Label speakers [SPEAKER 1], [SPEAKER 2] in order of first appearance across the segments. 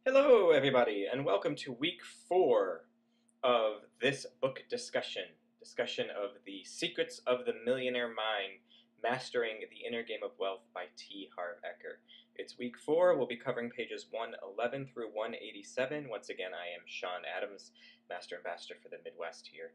[SPEAKER 1] Hello, everybody, and welcome to week 4 of this book discussion of The Secrets of the Millionaire Mind, Mastering the Inner Game of Wealth by T. Harv Eker. It's week 4. We'll be covering pages 111 through 187. Once again, I am Sean Adams, Master Ambassador for the Midwest here.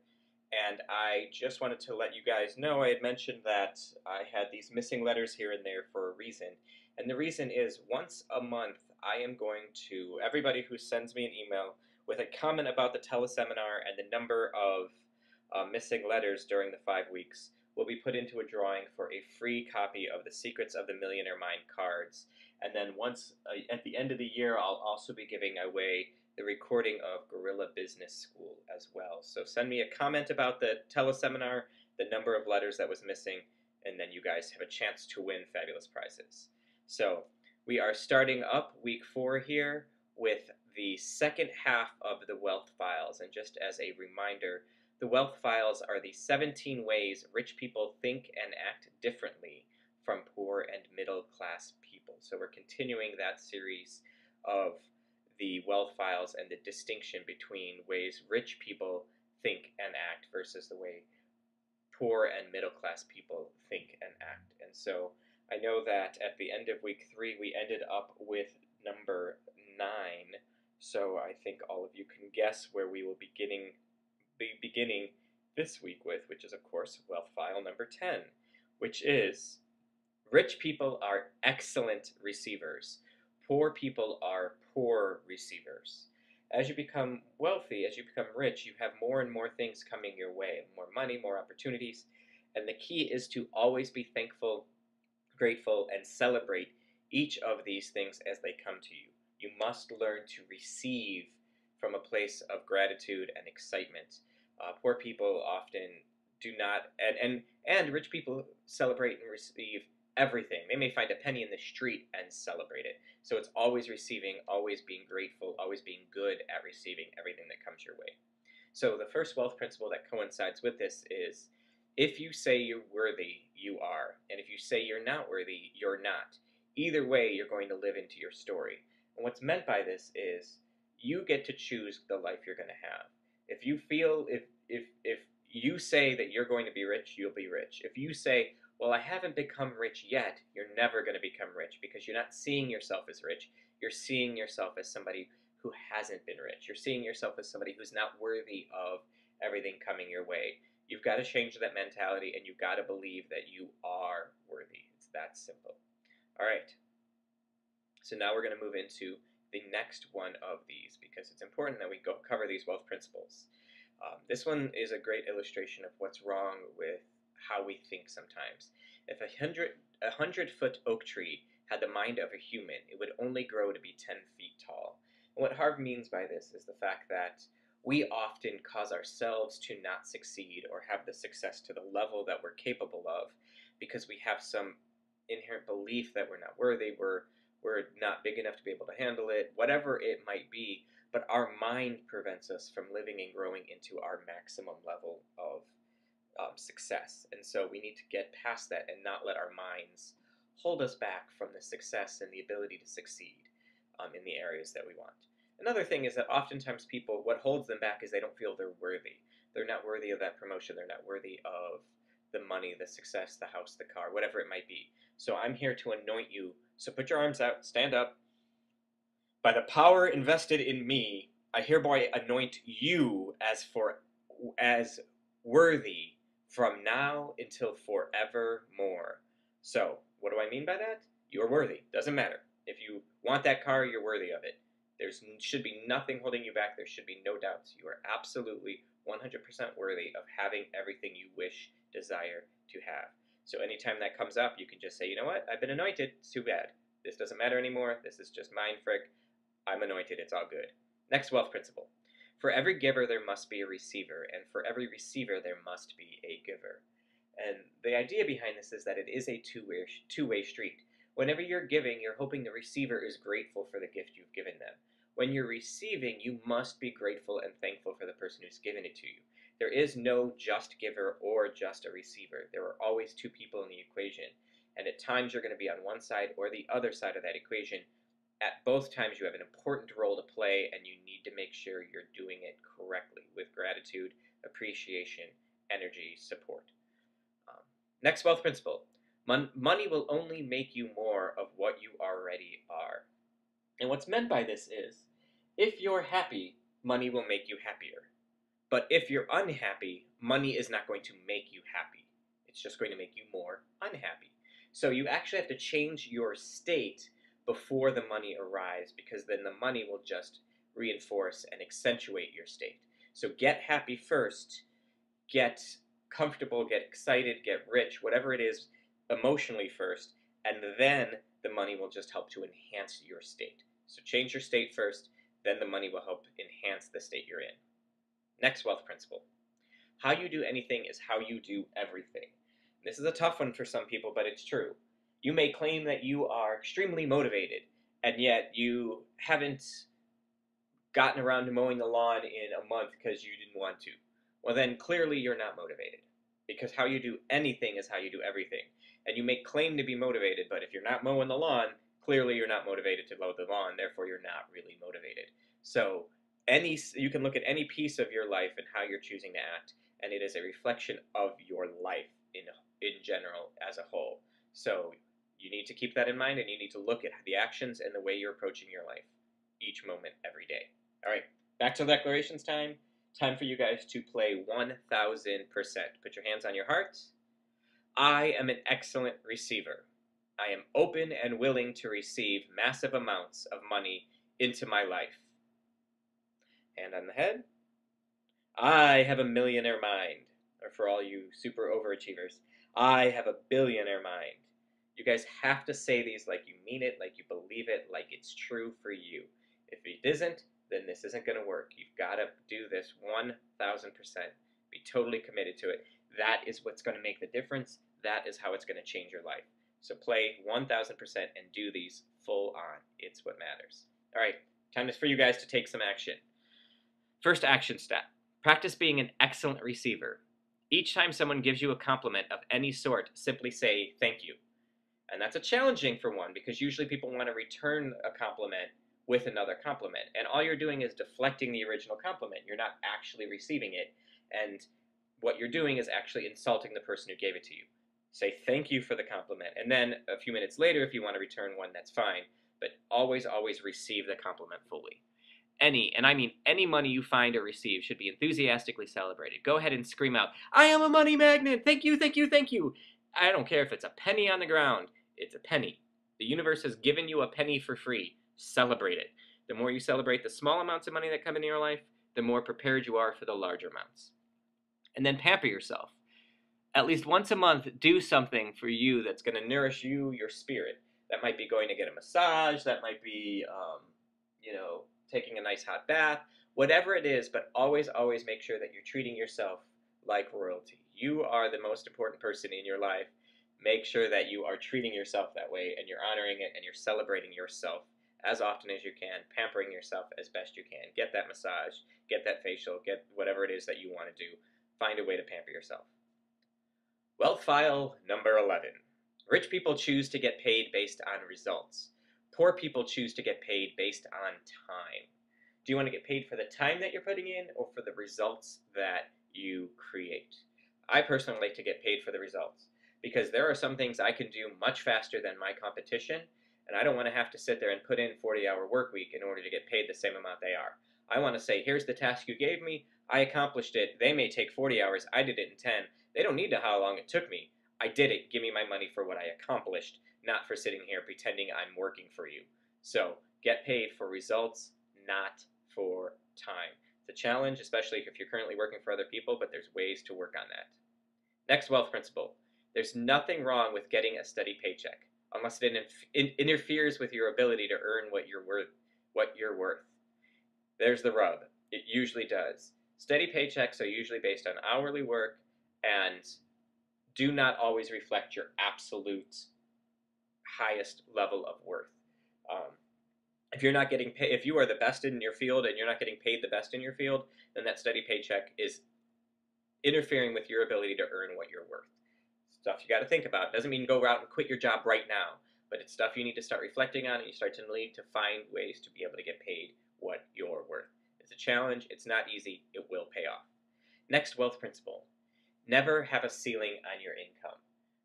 [SPEAKER 1] And I just wanted to let you guys know, I had mentioned that I had these missing letters here and there for a reason. And the reason is once a month, I am going to, everybody who sends me an email with a comment about the teleseminar and the number of missing letters during the 5 weeks will be put into a drawing for a free copy of the Secrets of the Millionaire Mind cards. And then once, at the end of the year, I'll also be giving away the recording of Guerrilla Business School as well. So send me a comment about the teleseminar, the number of letters that was missing, and then you guys have a chance to win fabulous prizes. So we are starting up week 4 here with the second half of the Wealth Files. And just as a reminder, the Wealth Files are the 17 ways rich people think and act differently from poor and middle class people. So we're continuing that series of the Wealth Files and the distinction between ways rich people think and act versus the way poor and middle class people think and act. And so I know that at the end of week 3 we ended up with number 9. So I think all of you can guess where we will be beginning this week with, which is of course Wealth File number 10, which is rich people are excellent receivers. Poor people are poor receivers. As you become wealthy, as you become rich, you have more and more things coming your way, more money, more opportunities. And the key is to always be thankful, grateful, and celebrate each of these things as they come to you. You must learn to receive from a place of gratitude and excitement. Poor people often do not, and rich people celebrate and receive everything. They may find a penny in the street and celebrate it. So it's always receiving, always being grateful, always being good at receiving everything that comes your way. So the first wealth principle that coincides with this is, if you say you're worthy, you are. And if you say you're not worthy, you're not. Either way, you're going to live into your story. And what's meant by this is you get to choose the life you're going to have. If you feel, if you say that you're going to be rich, you'll be rich. If you say, well, I haven't become rich yet, you're never going to become rich because you're not seeing yourself as rich. You're seeing yourself as somebody who hasn't been rich. You're seeing yourself as somebody who's not worthy of everything coming your way. You've got to change that mentality, and you've got to believe that you are worthy. It's that simple. All right. So now we're going to move into the next one of these because it's important that we go cover these wealth principles. This one is a great illustration of what's wrong with how we think sometimes. If a 100-foot oak tree had the mind of a human, it would only grow to be 10 feet tall. And what Harv means by this is the fact that we often cause ourselves to not succeed or have the success to the level that we're capable of because we have some inherent belief that we're not worthy, we're not big enough to be able to handle it, whatever it might be, but our mind prevents us from living and growing into our maximum level of success. And so we need to get past that and not let our minds hold us back from the success and the ability to succeed in the areas that we want. Another thing is that oftentimes people, what holds them back is they don't feel they're worthy. They're not worthy of that promotion. They're not worthy of the money, the success, the house, the car, whatever it might be. So I'm here to anoint you. So put your arms out, stand up. By the power invested in me, I hereby anoint you as worthy from now until forevermore. So, what do I mean by that? You're worthy. Doesn't matter. If you want that car, you're worthy of it. There should be nothing holding you back. There should be no doubts. You are absolutely 100% worthy of having everything you wish, desire to have. So anytime that comes up, you can just say, you know what? I've been anointed. It's too bad. This doesn't matter anymore. This is just mind frick. I'm anointed. It's all good. Next wealth principle. For every giver, there must be a receiver, and for every receiver, there must be a giver. And the idea behind this is that it is a two-way street. Whenever you're giving, you're hoping the receiver is grateful for the gift you've given them. When you're receiving, you must be grateful and thankful for the person who's given it to you. There is no just giver or just a receiver. There are always two people in the equation. And at times you're going to be on one side or the other side of that equation. At both times, you have an important role to play, and you need to make sure you're doing it correctly with gratitude, appreciation, energy, support. Um, Next wealth principle. Money will only make you more of what you already are. And what's meant by this is, if you're happy, money will make you happier. But if you're unhappy, money is not going to make you happy. It's just going to make you more unhappy. So you actually have to change your state before the money arrives, because then the money will just reinforce and accentuate your state. So get happy first, get comfortable, get excited, get rich, whatever it is, emotionally first, and then the money will just help to enhance your state. So change your state first, then the money will help enhance the state you're in. Next wealth principle. How you do anything is how you do everything. This is a tough one for some people, but it's true. You may claim that you are extremely motivated, and yet you haven't gotten around to mowing the lawn in a month because you didn't want to. Well, then clearly you're not motivated, because how you do anything is how you do everything. And you may claim to be motivated, but if you're not mowing the lawn, clearly you're not motivated to mow the lawn, therefore you're not really motivated. So you can look at any piece of your life and how you're choosing to act, and it is a reflection of your life in general as a whole. So you need to keep that in mind, and you need to look at the actions and the way you're approaching your life each moment, every day. All right, back to declarations time. Time for you guys to play 1000%. Put your hands on your hearts. I am an excellent receiver. I am open and willing to receive massive amounts of money into my life. Hand on the head. I have a millionaire mind. Or for all you super overachievers, I have a billionaire mind. You guys have to say these like you mean it, like you believe it, like it's true for you. If it isn't, then this isn't going to work. You've got to do this 1000%. Be totally committed to it. That is what's going to make the difference. That is how it's going to change your life. So play 1000% and do these full on. It's what matters. All right, time is for you guys to take some action. First action step. Practice being an excellent receiver. Each time someone gives you a compliment of any sort, simply say thank you. And that's a challenging for one, because usually people want to return a compliment with another compliment. And all you're doing is deflecting the original compliment. You're not actually receiving it. And what you're doing is actually insulting the person who gave it to you. Say thank you for the compliment. And then a few minutes later, if you want to return one, that's fine. But always, always receive the compliment fully. Any, and I mean any money you find or receive should be enthusiastically celebrated. Go ahead and scream out, I am a money magnet! Thank you, thank you, thank you! I don't care if it's a penny on the ground. It's a penny. The universe has given you a penny for free. Celebrate it. The more you celebrate the small amounts of money that come into your life, the more prepared you are for the larger amounts. And then pamper yourself. At least once a month, do something for you that's going to nourish you, your spirit. That might be going to get a massage. That might be, taking a nice hot bath. Whatever it is, but always, always make sure that you're treating yourself like royalty. You are the most important person in your life. Make sure that you are treating yourself that way, and you're honoring it, and you're celebrating yourself as often as you can, pampering yourself as best you can. Get that massage, get that facial, get whatever it is that you want to do. Find a way to pamper yourself. Wealth file number 11. Rich people choose to get paid based on results. Poor people choose to get paid based on time. Do you want to get paid for the time that you're putting in, or for the results that you create? I personally like to get paid for the results, because there are some things I can do much faster than my competition, and I don't want to have to sit there and put in 40-hour work week in order to get paid the same amount they are. I want to say, here's the task you gave me, I accomplished it, they may take 40 hours, I did it in 10. They don't need to know how long it took me. I did it, give me my money for what I accomplished, not for sitting here pretending I'm working for you. So get paid for results, not for time. It's a challenge, especially if you're currently working for other people, but there's ways to work on that. Next wealth principle. There's nothing wrong with getting a steady paycheck, unless it interferes with your ability to earn what you're worth. There's the rub. It usually does. Steady paychecks are usually based on hourly work and do not always reflect your absolute highest level of worth. If you're not getting paid, if you are the best in your field and you're not getting paid the best in your field, then that steady paycheck is interfering with your ability to earn what you're worth. Stuff you got to think about. Doesn't mean go out and quit your job right now, but it's stuff you need to start reflecting on, and you start to need to find ways to be able to get paid what you're worth. It's a challenge. It's not easy. It will pay off. Next wealth principle: never have a ceiling on your income.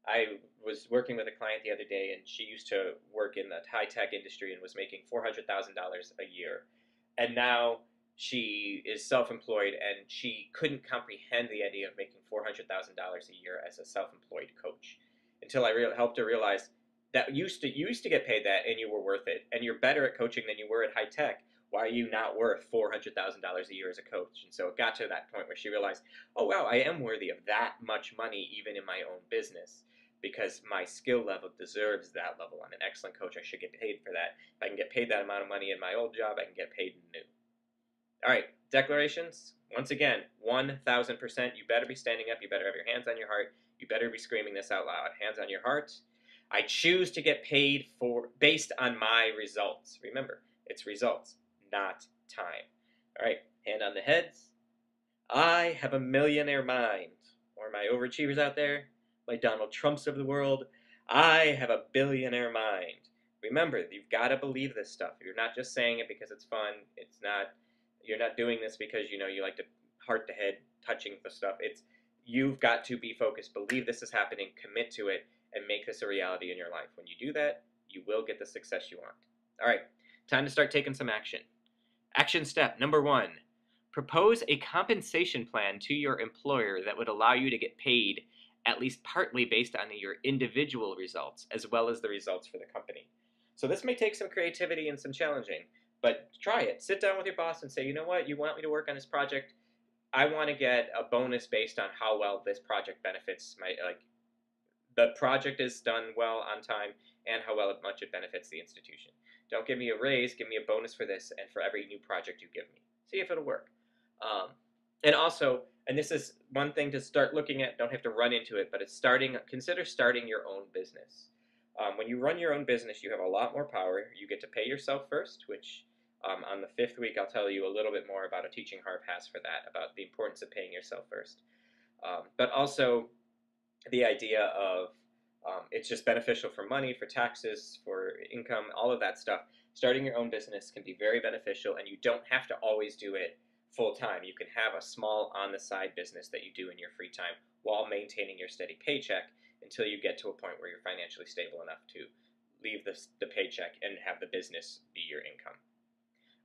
[SPEAKER 1] I was working with a client the other day, and she used to work in the high-tech industry and was making $400,000 a year. And now she is self-employed, and she couldn't comprehend the idea of making $400,000 a year as a self-employed coach until I helped her realize that you used to get paid that, and you were worth it, and you're better at coaching than you were at high tech. Why are you not worth $400,000 a year as a coach? And so it got to that point where she realized, oh wow, I am worthy of that much money even in my own business, because my skill level deserves that level. I'm an excellent coach. I should get paid for that. If I can get paid that amount of money in my old job, I can get paid new. All right, declarations. Once again, 1,000%. You better be standing up. You better have your hands on your heart. You better be screaming this out loud. Hands on your heart. I choose to get paid based on my results. Remember, it's results, not time. All right, hand on the heads. I have a millionaire mind. Or my overachievers out there, my Donald Trumps of the world, I have a billionaire mind. Remember, you've got to believe this stuff. You're not just saying it because it's fun. You're not doing this because you like to heart to head touching the stuff. You've got to be focused. Believe this is happening. Commit to it and make this a reality in your life. When you do that, you will get the success you want. All right, time to start taking some action. Action step number 1. Propose a compensation plan to your employer that would allow you to get paid at least partly based on your individual results as well as the results for the company. So this may take some creativity and some challenging, but try it. Sit down with your boss and say, you know what, you want me to work on this project? I want to get a bonus based on how well this project benefits the project is done well on time and how much it benefits the institution. Don't give me a raise, give me a bonus for this and for every new project you give me. See if it'll work. And also, and this is one thing to start looking at, don't have to run into it, but consider starting your own business. When you run your own business, you have a lot more power. You get to pay yourself first, which on the 5th week, I'll tell you a little bit more about a teaching hard pass for that, about the importance of paying yourself first. But also, the idea of it's just beneficial for money, for taxes, for income, all of that stuff. Starting your own business can be very beneficial, and you don't have to always do it full time. You can have a small on-the-side business that you do in your free time while maintaining your steady paycheck until you get to a point where you're financially stable enough to leave the paycheck and have the business be your income.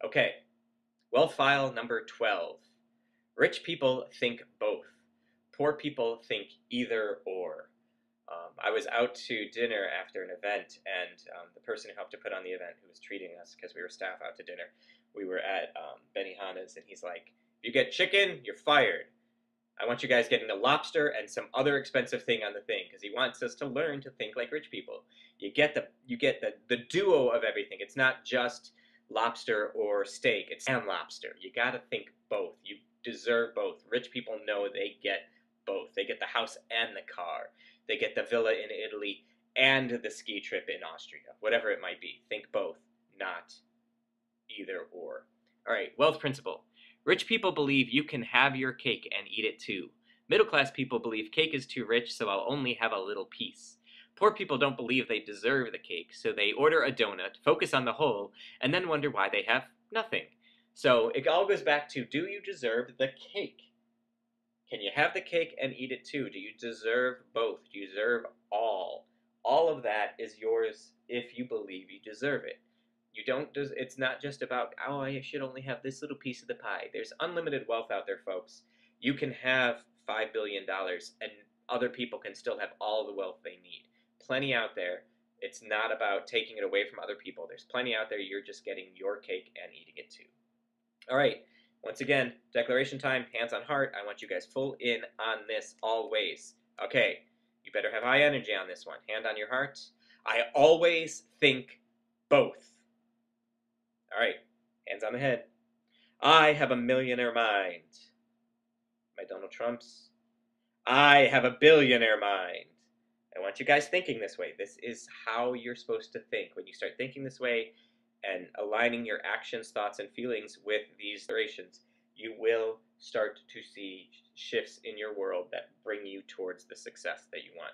[SPEAKER 1] Okay, wealth file number 12. Rich people think both. Poor people think either or. I was out to dinner after an event, and the person who helped to put on the event, who was treating us because we were staff out to dinner, we were at Benihana's, and he's like, if you get chicken, you're fired. I want you guys getting the lobster and some other expensive thing on the thing, because he wants us to learn to think like rich people. You get the duo of everything. It's not just lobster or steak. It's and lobster. You got to think both. You deserve both. Rich people know they get both. They get the house and the car. They get the villa in Italy and the ski trip in Austria. Whatever it might be. Think both, not either or. All right, wealth principle. Rich people believe you can have your cake and eat it too. Middle class people believe cake is too rich, so I'll only have a little piece. Poor people don't believe they deserve the cake, so they order a donut, focus on the whole, and then wonder why they have nothing. So it all goes back to, do you deserve the cake? Can you have the cake and eat it too? Do you deserve both? Do you deserve all? All of that is yours if you believe you deserve it. It's not just about, oh, I should only have this little piece of the pie. There's unlimited wealth out there, folks. You can have $5 billion and other people can still have all the wealth they need. Plenty out there. It's not about taking it away from other people. There's plenty out there. You're just getting your cake and eating it too. All right. Once again, declaration time, hands on heart. I want you guys full in on this always. Okay. You better have high energy on this one. Hand on your heart. I always think both. All right, hands on the head. I have a millionaire mind. My Donald Trumps. I have a billionaire mind. I want you guys thinking this way. This is how you're supposed to think. When you start thinking this way and aligning your actions, thoughts, and feelings with these declarations, you will start to see shifts in your world that bring you towards the success that you want.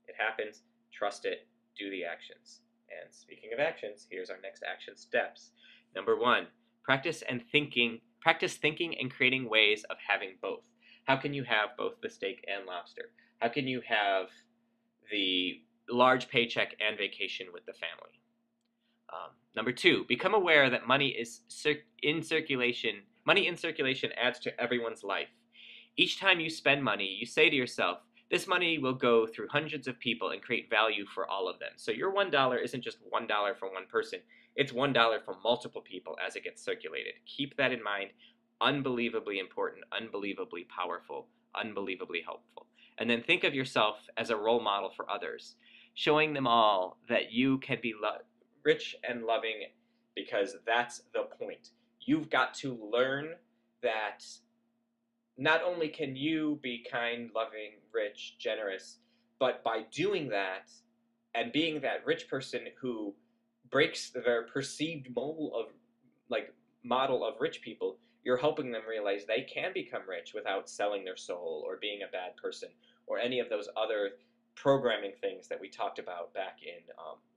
[SPEAKER 1] It happens. Trust it. Do the actions. And speaking of actions, here's our next action steps. Number 1, practice thinking and creating ways of having both. How can you have both the steak and lobster? How can you have the large paycheck and vacation with the family? Number 2, become aware that money in circulation adds to everyone's life. Each time you spend money, you say to yourself, this money will go through hundreds of people and create value for all of them. So your $1 isn't just $1 for one person. It's $1 for multiple people as it gets circulated. Keep that in mind. Unbelievably important, unbelievably powerful, unbelievably helpful. And then think of yourself as a role model for others, showing them all that you can be rich and loving, because that's the point. You've got to learn that not only can you be kind, loving, rich, generous, but by doing that and being that rich person who breaks their perceived model of rich people, you're helping them realize they can become rich without selling their soul or being a bad person or any of those other programming things that we talked about back in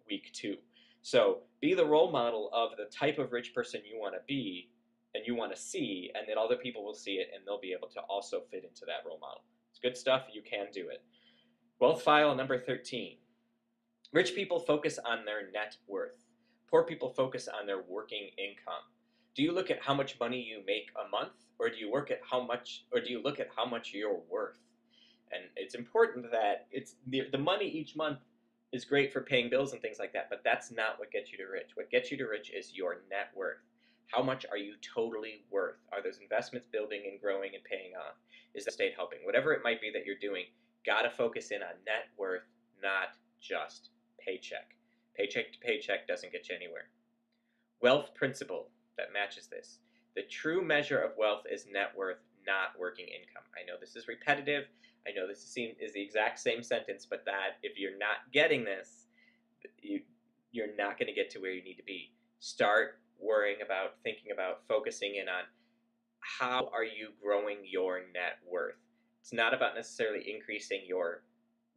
[SPEAKER 1] week 2. So be the role model of the type of rich person you want to be and you want to see, and then other people will see it and they'll be able to also fit into that role model. It's good stuff. You can do it. Wealth file number 13. Rich people focus on their net worth. Poor people focus on their working income. Do you look at how much money you make a month, or do you look at how much you're worth? And it's important that it's the money each month is great for paying bills and things like that, but that's not what gets you to rich. What gets you to rich is your net worth. How much are you totally worth? Are those investments building and growing and paying off? Is the state helping? Whatever it might be that you're doing, gotta focus in on net worth, not just paycheck. Paycheck to paycheck doesn't get you anywhere. Wealth principle that matches this. The true measure of wealth is net worth, not working income. I know this is repetitive. I know this is the exact same sentence, but that if you're not getting this, you're not going to get to where you need to be. Start thinking about, focusing in on how are you growing your net worth. It's not about necessarily increasing your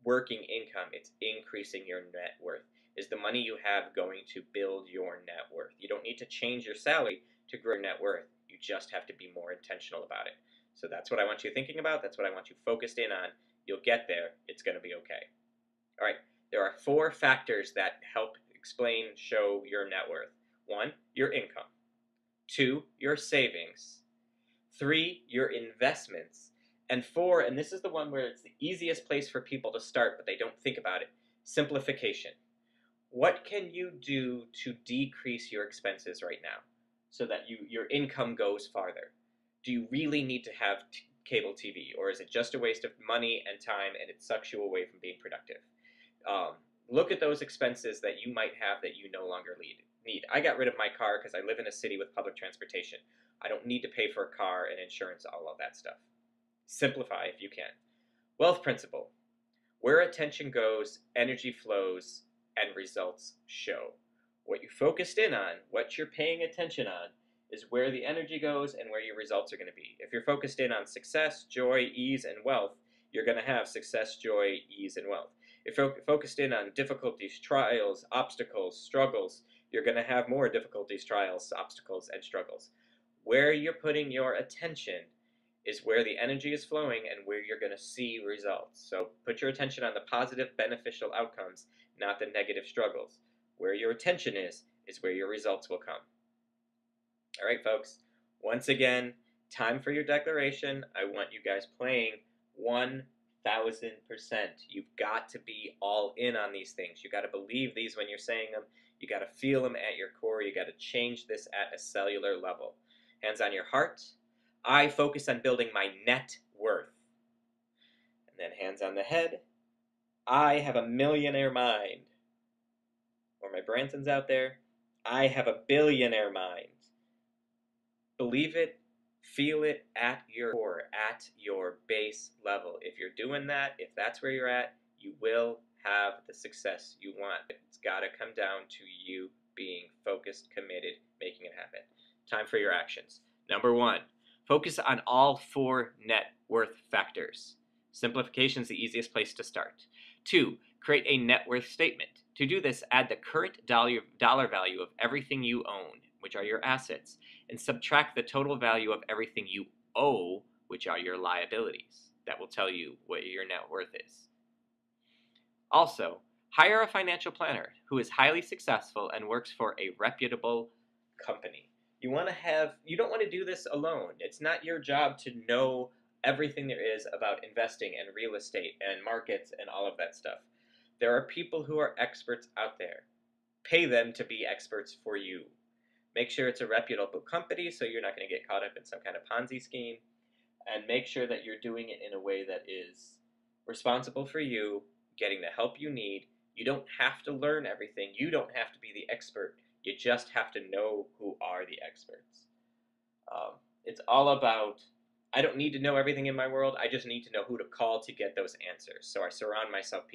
[SPEAKER 1] working income. It's increasing your net worth. Is the money you have going to build your net worth? You don't need to change your salary to grow your net worth. You just have to be more intentional about it. So that's what I want you thinking about. That's what I want you focused in on. You'll get there. It's going to be okay. All right. There are 4 factors that help show your net worth. 1, your income. 2, your savings. 3, your investments. And 4, and this is the one where it's the easiest place for people to start, but they don't think about it, simplification. What can you do to decrease your expenses right now so that your income goes farther? Do you really need to have cable TV, or is it just a waste of money and time and it sucks you away from being productive? Look at those expenses that you might have that you no longer need. I got rid of my car because I live in a city with public transportation. I don't need to pay for a car and insurance, all of that stuff. Simplify if you can. Wealth principle. Where attention goes, energy flows, and results show. What you focused in on, what you're paying attention on, is where the energy goes and where your results are going to be. If you're focused in on success, joy, ease, and wealth, you're going to have success, joy, ease, and wealth. If you're focused in on difficulties, trials, obstacles, struggles, you're going to have more difficulties, trials, obstacles, and struggles. Where you're putting your attention is where the energy is flowing and where you're going to see results. So put your attention on the positive, beneficial outcomes, not the negative struggles. Where your attention is where your results will come. All right, folks. Once again, time for your declaration. I want you guys playing 1,000%. You've got to be all in on these things. You got to believe these when you're saying them. You got to feel them at your core. You got to change this at a cellular level. Hands on your heart. I focus on building my net worth. And then hands on the head. I have a millionaire mind. Or my Bransons out there, I have a billionaire mind. Believe it, feel it at your core, at your base level. If you're doing that, if that's where you're at, you will have the success you want. It's got to come down to you being focused, committed, making it happen. Time for your actions. Number 1, focus on all 4 net worth factors. Simplification is the easiest place to start. 2, create a net worth statement. To do this, add the current dollar value of everything you own, which are your assets, and subtract the total value of everything you owe, which are your liabilities. That will tell you what your net worth is. Also, hire a financial planner who is highly successful and works for a reputable company. You don't want to do this alone. It's not your job to know everything there is about investing and real estate and markets and all of that stuff. There are people who are experts out there. Pay them to be experts for you. Make sure it's a reputable company so you're not going to get caught up in some kind of Ponzi scheme. And make sure that you're doing it in a way that is responsible for you, getting the help you need. You don't have to learn everything. You don't have to be the expert. You just have to know who are the experts. It's all about, I don't need to know everything in my world. I just need to know who to call to get those answers. So I surround myself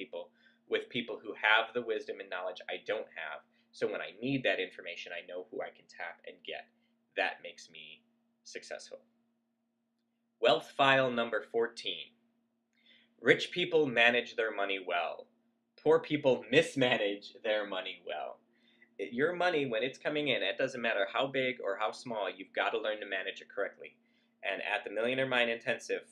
[SPEAKER 1] with people who have the wisdom and knowledge I don't have. So when I need that information, I know who I can tap and get. That makes me successful. Wealth file number 14. Rich people manage their money well. Poor people mismanage their money well. Your money, when it's coming in, it doesn't matter how big or how small, you've got to learn to manage it correctly. And at the Millionaire Mind Intensive,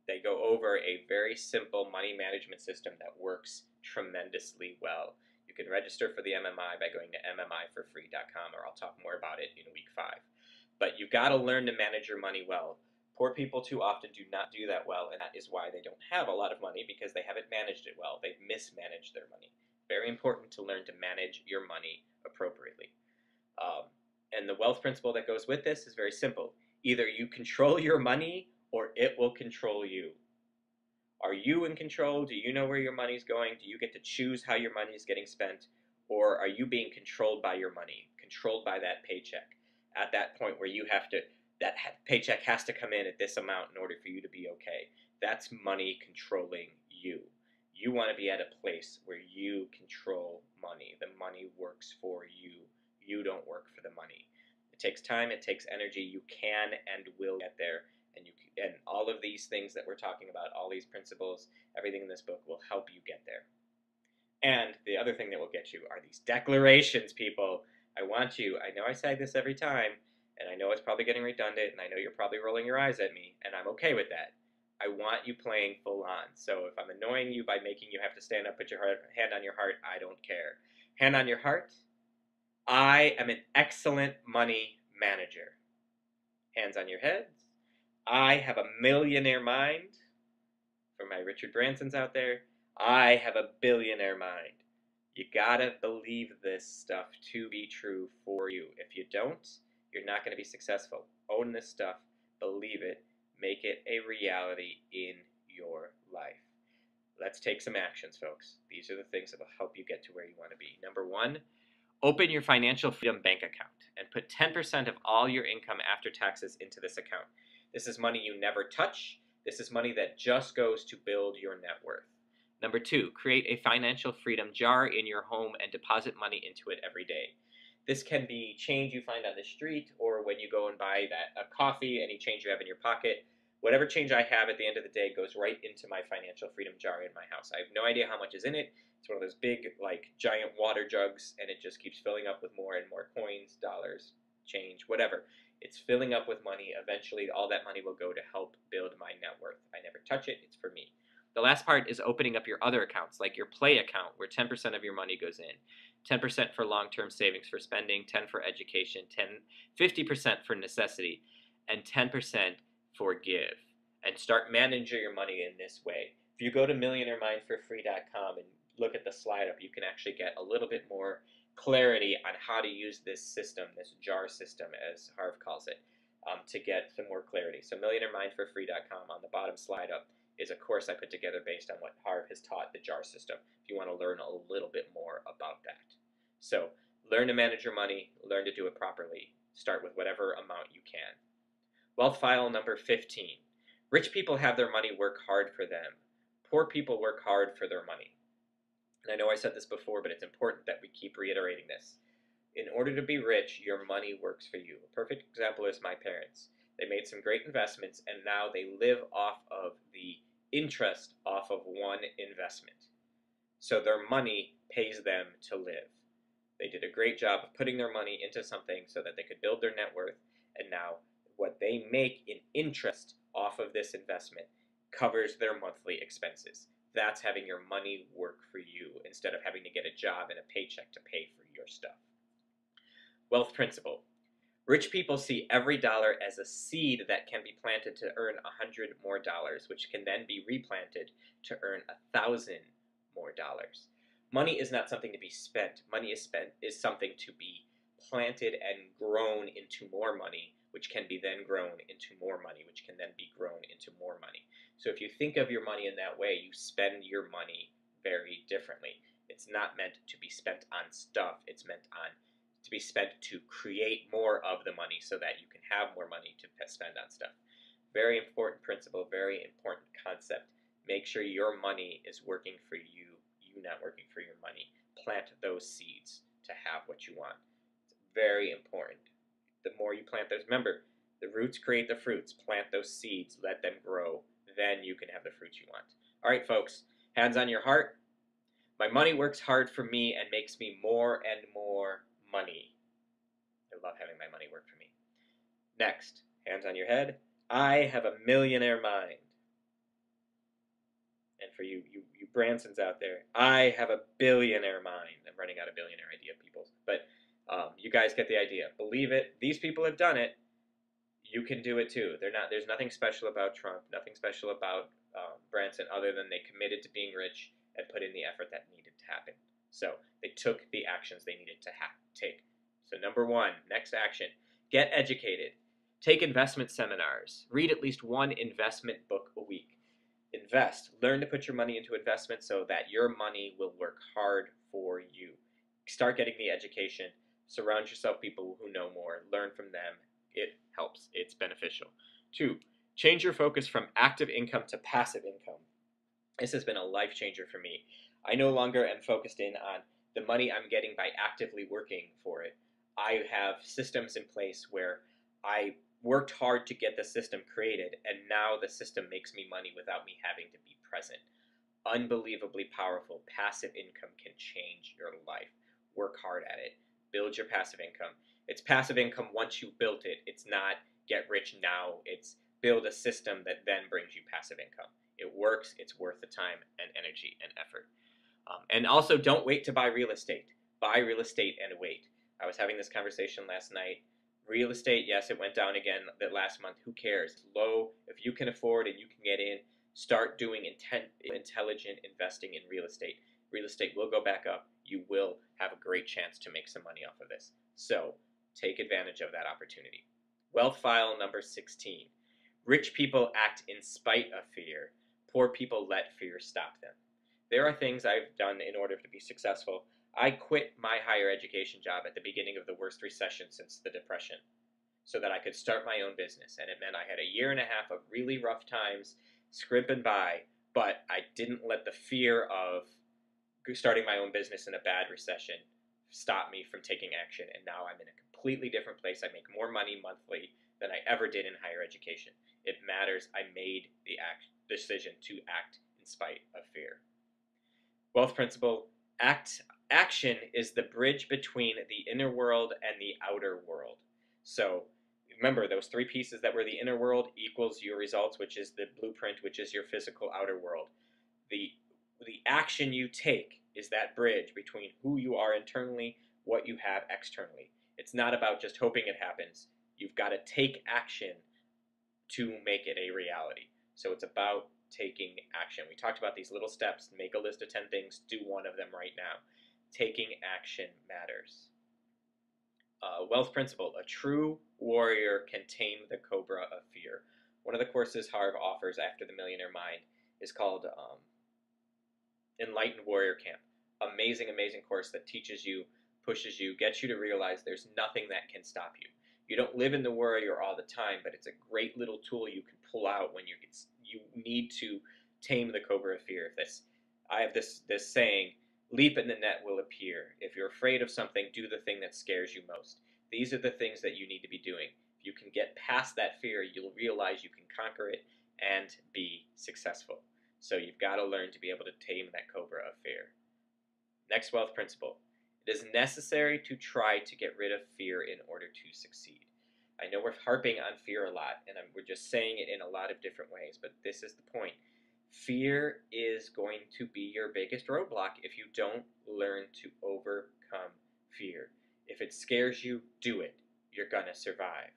[SPEAKER 1] they go over a very simple money management system that works tremendously well. You can register for the MMI by going to mmifforfree.com, or I'll talk more about it in week 5. But you've got to learn to manage your money well. Poor people too often do not do that well, and that is why they don't have a lot of money, because they haven't managed it well. They've mismanaged their money. Very important to learn to manage your money appropriately. And the wealth principle that goes with this is very simple. Either you control your money or it will control you. Are you in control? Do you know where your money's going? Do you get to choose how your money is getting spent? Or are you being controlled by your money, controlled by that paycheck? At that point where that paycheck has to come in at this amount in order for you to be okay. That's money controlling you. You want to be at a place where you control money. The money works for you. You don't work for the money. It takes time. It takes energy. You can and will get there. And all of these things that we're talking about, all these principles, everything in this book will help you get there. And the other thing that will get you are these declarations, people. I know I say this every time, and I know it's probably getting redundant, and I know you're probably rolling your eyes at me, and I'm okay with that. I want you playing full on. So if I'm annoying you by making you have to stand up, put your hand on your heart, I don't care. Hand on your heart. I am an excellent money manager. Hands on your heads. I have a millionaire mind. For my Richard Bransons out there, I have a billionaire mind. You gotta believe this stuff to be true for you. If you don't, you're not going to be successful. Own this stuff. Believe it. Make it a reality in your life. Let's take some actions, folks. These are the things that will help you get to where you want to be. Number 1, open your financial freedom bank account and put 10% of all your income after taxes into this account. This is money you never touch. This is money that just goes to build your net worth. Number 2, create a financial freedom jar in your home and deposit money into it every day. This can be change you find on the street, or when you go and buy a coffee, any change you have in your pocket. Whatever change I have at the end of the day goes right into my financial freedom jar in my house. I have no idea how much is in it. It's one of those big, giant water jugs, and it just keeps filling up with more and more coins, dollars, change, whatever. It's filling up with money. Eventually, all that money will go to help build my net worth. I never touch it. It's for me. The last part is opening up your other accounts, like your Play account, where 10% of your money goes in. 10% for long-term savings for spending, 10% for education, 50% for necessity, and 10% for give. And start managing your money in this way. If you go to millionairemindforfree.com and look at the slide up, you can actually get a little bit more clarity on how to use this system, this jar system, as Harv calls it, to get some more clarity. So millionairemindforfree.com, on the bottom slide up, is a course I put together based on what Harv has taught, the jar system, if you want to learn a little bit more about that. So learn to manage your money, learn to do it properly. Start with whatever amount you can. Wealth file number 15. Rich people have their money work hard for them. Poor people work hard for their money. And I know I said this before, but it's important that we keep reiterating this. In order to be rich, your money works for you. A perfect example is my parents. They made some great investments, and now they live off of the interest off of one investment. So their money pays them to live. They did a great job of putting their money into something so that they could build their net worth, and now what they make in interest off of this investment covers their monthly expenses. That's having your money work for you instead of having to get a job and a paycheck to pay for your stuff. Wealth principle. Rich people see every dollar as a seed that can be planted to earn $100 more, which can then be replanted to earn $1,000 more. Money is not something to be spent. Money is something to be planted and grown into more money, which can be then grown into more money, which can then be grown into more money. So if you think of your money in that way, you spend your money very differently. It's not meant to be spent on stuff. It's meant to be spent to create more of the money so that you can have more money to spend on stuff. Very important principle, very important concept. Make sure your money is working for you, you not working for your money. Plant those seeds to have what you want. It's very important. The more you plant those, remember, the roots create the fruits. Plant those seeds, let them grow. Then you can have the fruits you want. All right, folks, hands on your heart. My money works hard for me and makes me more and more money. I love having my money work for me. Next, hands on your head. I have a millionaire mind. And for you Bransons out there, I have a billionaire mind. I'm running out of billionaire idea people, but you guys get the idea. Believe it. These people have done it. You can do it too. There's nothing special about Trump, nothing special about Branson other than they committed to being rich and put in the effort that needed to happen. So they took the actions they needed to take. So number one, next action, get educated. Take investment seminars. Read at least one investment book a week. Invest. Learn to put your money into investment so that your money will work hard for you. Start getting the education. Surround yourself with people who know more. Learn from them. It helps. It's beneficial. 2, change your focus from active income to passive income. This has been a life changer for me. I no longer am focused in on the money I'm getting by actively working for it. I have systems in place where I worked hard to get the system created, and now the system makes me money without me having to be present. Unbelievably powerful. Passive income can change your life. Work hard at it. Build your passive income. It's passive income once you built it. It's not get rich now. It's build a system that then brings you passive income. It works. It's worth the time and energy and effort. And also, don't wait to buy real estate. Buy real estate and wait. I was having this conversation last night. Real estate, yes, it went down again that last month. Who cares? It's low. If you can afford and you can get in, start doing intelligent investing in real estate. Real estate will go back up. You will have a great chance to make some money off of this. So take advantage of that opportunity. Wealth file number 16. Rich people act in spite of fear. Poor people let fear stop them. There are things I've done in order to be successful. I quit my higher education job at the beginning of the worst recession since the Depression so that I could start my own business. And it meant I had a year and a half of really rough times, scrimping by, but I didn't let the fear of starting my own business in a bad recession stop me from taking action. And now I'm in a completely different place. I make more money monthly than I ever did in higher education. It matters. I made the decision to act in spite of fear. Wealth principle, action is the bridge between the inner world and the outer world. So remember, those 3 pieces that were the inner world equals your results, which is the blueprint, which is your physical outer world. The action you take is that bridge between who you are internally, what you have externally. It's not about just hoping it happens. You've got to take action to make it a reality. So it's about taking action. We talked about these little steps. Make a list of 10 things. Do one of them right now. Taking action matters. Wealth principle. A true warrior can tame the cobra of fear. One of the courses Harv offers after the Millionaire Mind is called Enlightened Warrior Camp. Amazing, amazing course that teaches you, pushes you, gets you to realize there's nothing that can stop you. You don't live in the warrior all the time, but it's a great little tool you can pull out when you need to tame the cobra of fear. I have this saying, leap and the net will appear. If you're afraid of something, do the thing that scares you most. These are the things that you need to be doing. If you can get past that fear, you'll realize you can conquer it and be successful. So you've got to learn to be able to tame that cobra of fear. Next wealth principle. It is necessary to try to get rid of fear in order to succeed. I know we're harping on fear a lot, and we're just saying it in a lot of different ways, but this is the point. Fear is going to be your biggest roadblock if you don't learn to overcome fear. If it scares you, do it. You're gonna survive.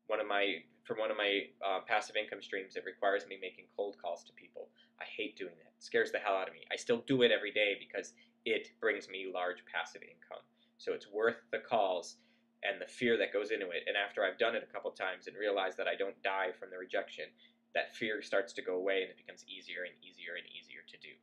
[SPEAKER 1] One of my passive income streams, it requires me making cold calls to people. I hate doing that. It scares the hell out of me. I still do it every day because it brings me large passive income. So it's worth the calls and the fear that goes into it. And after I've done it a couple times and realized that I don't die from the rejection, that fear starts to go away and it becomes easier and easier and easier to do.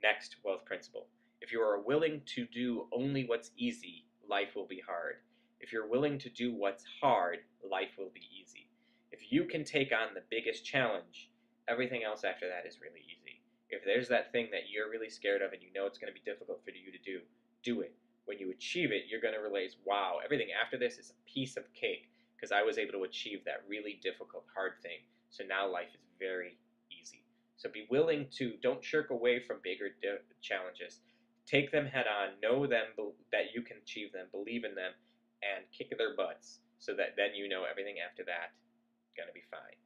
[SPEAKER 1] Next wealth principle. If you are willing to do only what's easy, life will be hard. If you're willing to do what's hard, life will be easy. If you can take on the biggest challenge, everything else after that is really easy. If there's that thing that you're really scared of and you know it's going to be difficult for you to do it. When you achieve it, you're going to realize, wow, everything after this is a piece of cake because I was able to achieve that really difficult, hard thing. So now life is very easy. So be willing to, don't shirk away from bigger challenges. Take them head on, know them, that you can achieve them, believe in them, and kick their butts so that then you know everything after that is going to be fine.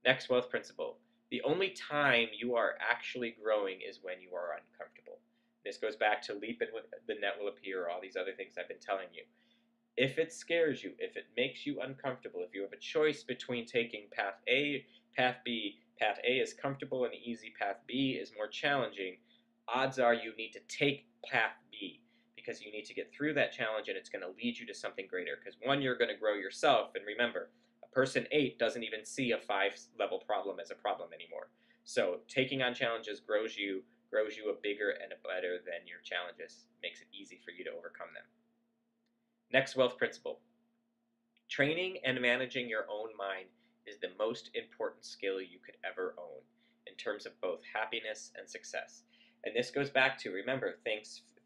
[SPEAKER 1] Next wealth principle. The only time you are actually growing is when you are uncomfortable. This goes back to leap and the net will appear, all these other things I've been telling you. If it scares you, if it makes you uncomfortable, if you have a choice between taking path A, path B, path A is comfortable and easy, path B is more challenging, odds are you need to take path B because you need to get through that challenge and it's going to lead you to something greater. Because one, you're going to grow yourself, and remember, a person 8 doesn't even see a 5-level problem as a problem anymore. So taking on challenges grows you a bigger and a better than your challenges, makes it easy for you to overcome them. Next wealth principle. Training and managing your own mind is the most important skill you could ever own in terms of both happiness and success. And this goes back to, remember,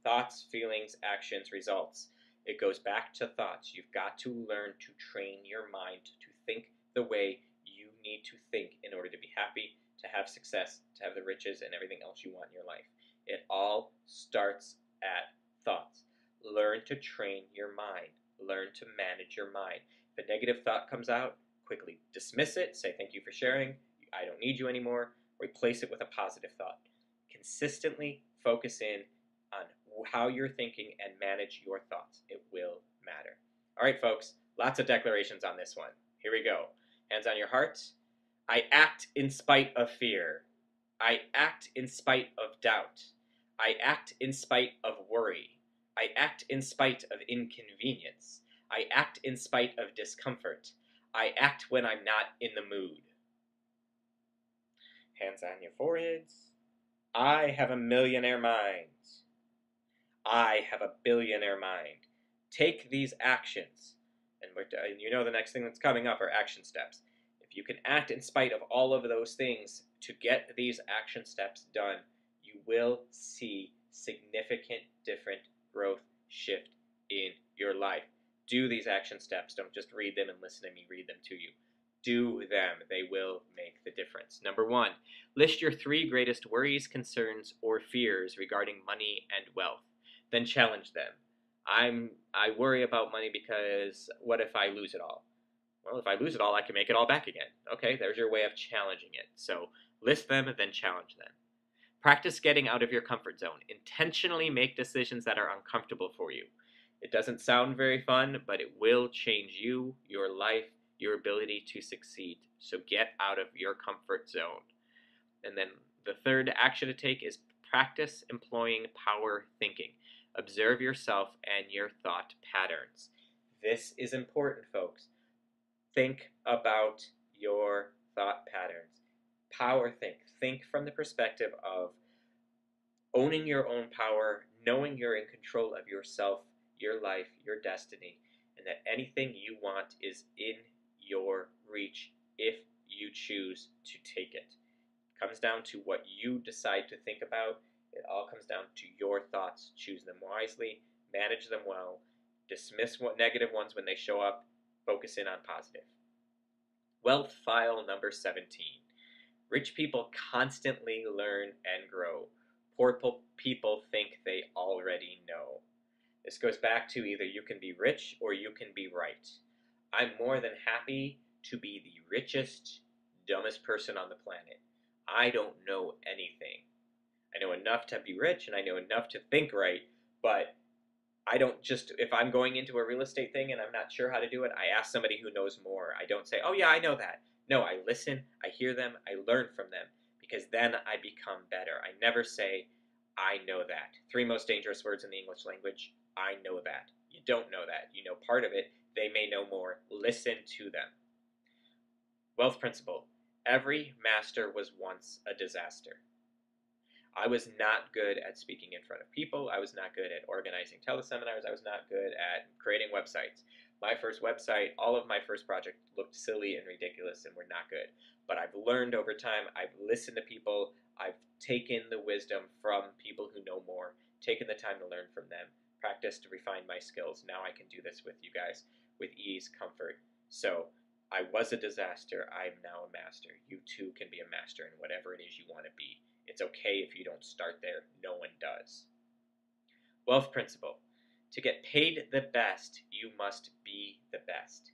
[SPEAKER 1] thoughts, feelings, actions, results. It goes back to thoughts. You've got to learn to train your mind to think the way you need to think in order to be happy, to have success, to have the riches and everything else you want in your life. It all starts at thoughts. Learn to train your mind. Learn to manage your mind. If a negative thought comes out, quickly dismiss it. Say thank you for sharing. I don't need you anymore. Replace it with a positive thought. Consistently focus in on how you're thinking and manage your thoughts. It will matter. All right, folks, lots of declarations on this one. Here we go. Hands on your heart. I act in spite of fear. I act in spite of doubt. I act in spite of worry. I act in spite of inconvenience. I act in spite of discomfort. I act when I'm not in the mood. Hands on your foreheads. I have a millionaire mind. I have a billionaire mind. Take these actions. And you know the next thing that's coming up are action steps. If you can act in spite of all of those things to get these action steps done, you will see significant different growth shift in your life. Do these action steps. Don't just read them and listen to me read them to you. Do them. They will make the difference. Number 1, list your 3 greatest worries, concerns, or fears regarding money and wealth. Then challenge them. I worry about money because what if I lose it all? Well, if I lose it all, I can make it all back again. Okay, there's your way of challenging it. So list them and then challenge them. Practice getting out of your comfort zone. Intentionally make decisions that are uncomfortable for you. It doesn't sound very fun, but it will change you, your life, your ability to succeed. So get out of your comfort zone. And then the third action to take is practice employing power thinking. Observe yourself and your thought patterns. This is important, folks. Think about your thought patterns. Power think. Think from the perspective of owning your own power, knowing you're in control of yourself, your life, your destiny, and that anything you want is in your reach if you choose to take it. It comes down to what you decide to think about. It all comes down to your thoughts. Choose them wisely, manage them well, dismiss negative ones when they show up, focus in on positive. Wealth file number 17. Rich people constantly learn and grow. Poor people think they already know. This goes back to either you can be rich or you can be right. I'm more than happy to be the richest, dumbest person on the planet. I don't know anything. I know enough to be rich and I know enough to think right, but I don't just, if I'm going into a real estate thing and I'm not sure how to do it, I ask somebody who knows more. I don't say, oh yeah, I know that. No, I listen, I hear them, I learn from them, because then I become better. I never say, I know that. Three most dangerous words in the English language: I know that. You don't know that. You know part of it. They may know more. Listen to them. Wealth principle. Every master was once a disaster. I was not good at speaking in front of people. I was not good at organizing teleseminars. I was not good at creating websites. My first website, all of my first projects looked silly and ridiculous and were not good. But I've learned over time. I've listened to people. I've taken the wisdom from people who know more, taken the time to learn from them, practiced to refine my skills. Now I can do this with you guys with ease, comfort. So I was a disaster. I'm now a master. You too can be a master in whatever it is you want to be. It's okay if you don't start there. No one does. Wealth principle. To get paid the best, you must be the best.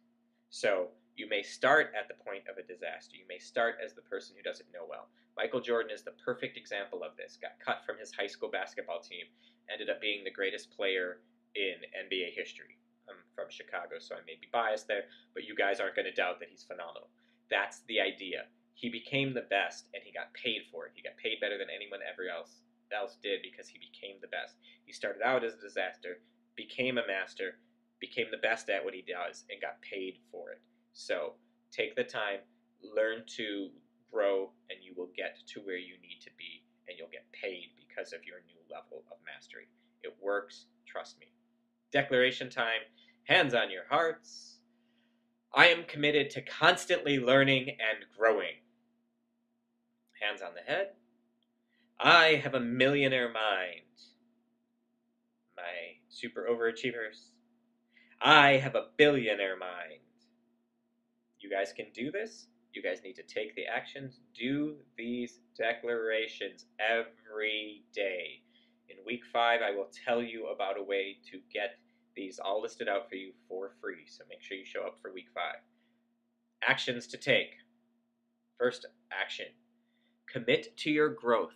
[SPEAKER 1] So you may start at the point of a disaster. You may start as the person who doesn't know well. Michael Jordan is the perfect example of this. Got cut from his high school basketball team, ended up being the greatest player in NBA history. I'm from Chicago, so I may be biased there, but you guys aren't going to doubt that he's phenomenal. That's the idea. He became the best, and he got paid for it. He got paid better than anyone ever else did because he became the best. He started out as a disaster, became a master, became the best at what he does, and got paid for it. So take the time, learn to grow, and you will get to where you need to be, and you'll get paid because of your new level of mastery. It works, trust me. Declaration time. Hands on your hearts. I am committed to constantly learning and growing. Hands on the head. I have a millionaire mind. My super overachievers. I have a billionaire mind. You guys can do this. You guys need to take the actions. Do these declarations every day. In week 5, I will tell you about a way to get these all listed out for you for free. So make sure you show up for week 5. Actions to take. First action. Commit to your growth.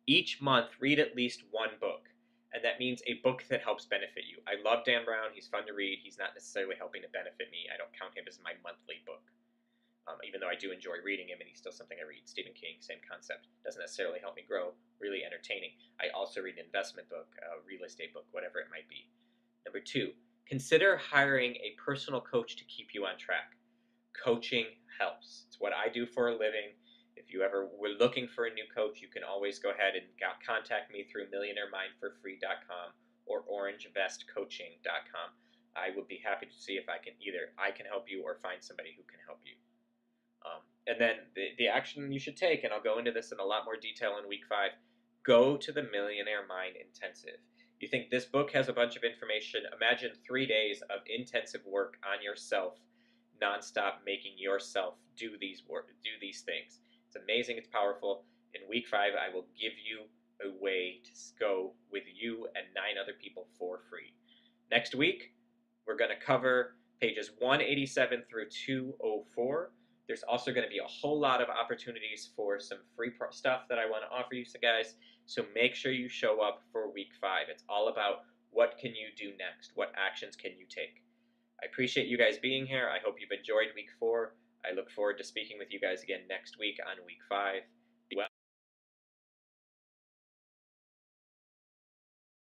[SPEAKER 1] Each month, read at least one book. And that means a book that helps benefit you. I love Dan Brown. He's fun to read. He's not necessarily helping to benefit me. I don't count him as my monthly book. Even though I do enjoy reading him, and he's still something I read. Stephen King, same concept. Doesn't necessarily help me grow. Really entertaining. I also read an investment book, a real estate book, whatever it might be. Number 2, consider hiring a personal coach to keep you on track. Coaching helps. It's what I do for a living. If you ever were looking for a new coach, you can always go ahead and contact me through millionairemindforfree.com or orangevestcoaching.com. I would be happy to see if I can help you or find somebody who can help you. And then the action you should take, and I'll go into this in a lot more detail in week 5, go to the Millionaire Mind Intensive. You think this book has a bunch of information? Imagine 3 days of intensive work on yourself, nonstop, making yourself do these things. It's amazing. It's powerful. In week 5, I will give you a way to go with you and 9 other people for free. Next week, we're going to cover pages 187 through 204. There's also going to be a whole lot of opportunities for some free stuff that I want to offer you guys. So make sure you show up for week 5. It's all about what can you do next? What actions can you take? I appreciate you guys being here. I hope you've enjoyed week 4. I look forward to speaking with you guys again next week on week 5.